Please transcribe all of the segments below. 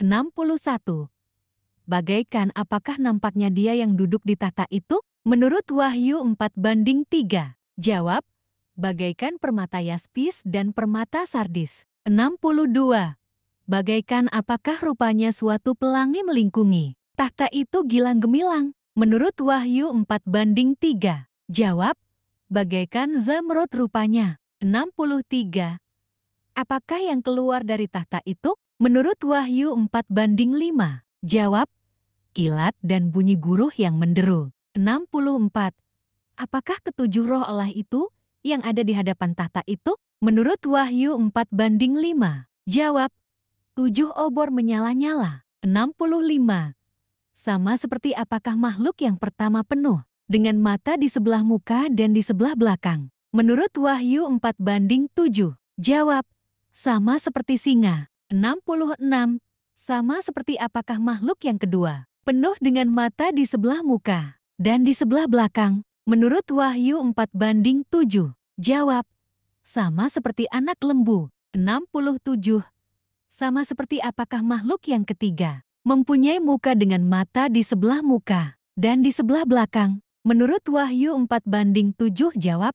61. Bagaikan apakah nampaknya dia yang duduk di tahta itu? Menurut Wahyu 4:3. Jawab, bagaikan permata yaspis dan permata sardis. 62. Bagaikan apakah rupanya suatu pelangi melingkungi tahta itu gilang gemilang? Menurut Wahyu 4:3. Jawab, bagaikan zamrud rupanya. 63. Apakah yang keluar dari tahta itu? Menurut Wahyu 4:5. Jawab, kilat dan bunyi guruh yang menderu. 64. Apakah ketujuh roh Allah itu yang ada di hadapan tahta itu? Menurut Wahyu 4:5. Jawab, 7 obor menyala-nyala. 65. Sama seperti apakah makhluk yang pertama penuh dengan mata di sebelah muka dan di sebelah belakang? Menurut Wahyu 4:7. Jawab, sama seperti singa. 66. Sama seperti apakah makhluk yang kedua penuh dengan mata di sebelah muka dan di sebelah belakang? Menurut Wahyu 4:7. Jawab, sama seperti anak lembu. 67. Sama seperti apakah makhluk yang ketiga mempunyai muka dengan mata di sebelah muka dan di sebelah belakang? Menurut Wahyu 4:7. Jawab,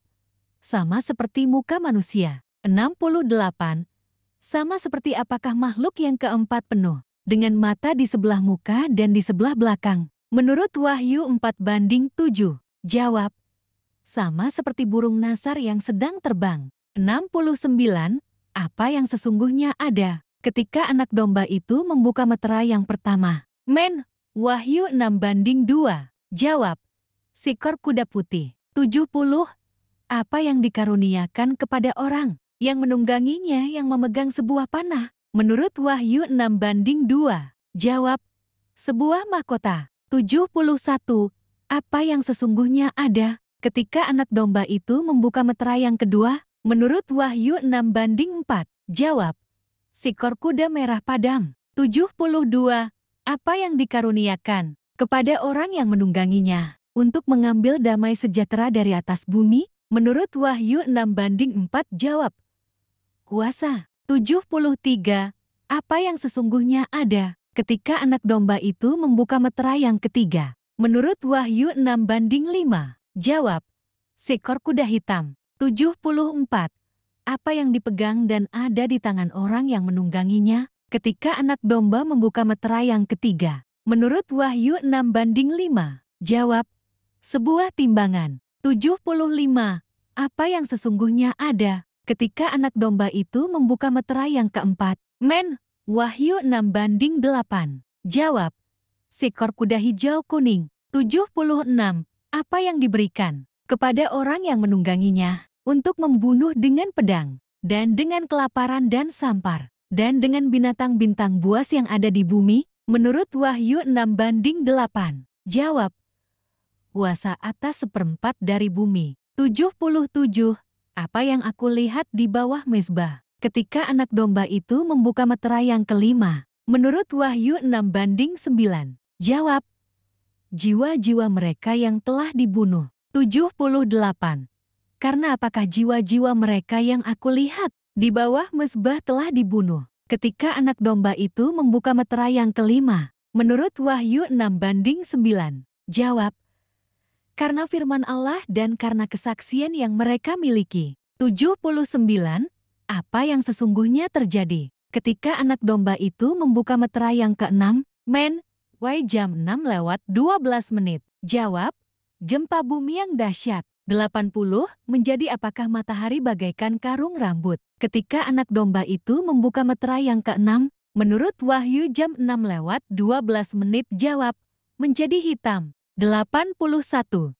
sama seperti muka manusia. 68. Sama seperti apakah makhluk yang keempat penuh dengan mata di sebelah muka dan di sebelah belakang? Menurut Wahyu 4:7. Jawab, sama seperti burung nasar yang sedang terbang. 69. Apa yang sesungguhnya ada ketika anak domba itu membuka meterai yang pertama? Wahyu 6:2. Jawab, seekor kuda putih. 70. Apa yang dikaruniakan kepada orang yang menungganginya yang memegang sebuah panah? Menurut Wahyu 6:2. Jawab, sebuah mahkota. 71. Apa yang sesungguhnya ada ketika anak domba itu membuka meterai yang kedua? Menurut Wahyu 6:4. Jawab, seekor kuda merah padam. 72. Apa yang dikaruniakan kepada orang yang menungganginya untuk mengambil damai sejahtera dari atas bumi? Menurut Wahyu 6:4. Jawab, kuasa. 73. Apa yang sesungguhnya ada ketika anak domba itu membuka meterai yang ketiga? Menurut Wahyu 6:5. Jawab, seekor kuda hitam. 74. Apa yang dipegang dan ada di tangan orang yang menungganginya ketika anak domba membuka meterai yang ketiga? Menurut Wahyu 6:5. Jawab, sebuah timbangan. 75. Apa yang sesungguhnya ada ketika anak domba itu membuka meterai yang keempat? Wahyu 6:8. Jawab, seekor kuda hijau kuning. 76. Apa yang diberikan kepada orang yang menungganginya untuk membunuh dengan pedang dan dengan kelaparan dan sampar dan dengan binatang-bintang buas yang ada di bumi? Menurut Wahyu 6:8. Jawab, kuasa atas 1/4 dari bumi. 77. Apa yang aku lihat di bawah mezbah ketika anak domba itu membuka meterai yang kelima? Menurut Wahyu 6:9. Jawab, jiwa-jiwa mereka yang telah dibunuh. 78. Karena apakah jiwa-jiwa mereka yang aku lihat di bawah mezbah telah dibunuh ketika anak domba itu membuka meterai yang kelima? Menurut Wahyu 6:9. Jawab, karena firman Allah dan karena kesaksian yang mereka miliki. 79. Apa yang sesungguhnya terjadi ketika anak domba itu membuka meterai yang keenam? Jam 6:12. Jawab, gempa bumi yang dahsyat. 80. Menjadi apakah matahari bagaikan karung rambut ketika anak domba itu membuka meterai yang keenam? Menurut Wahyu jam 6:12. Jawab, menjadi hitam. 81.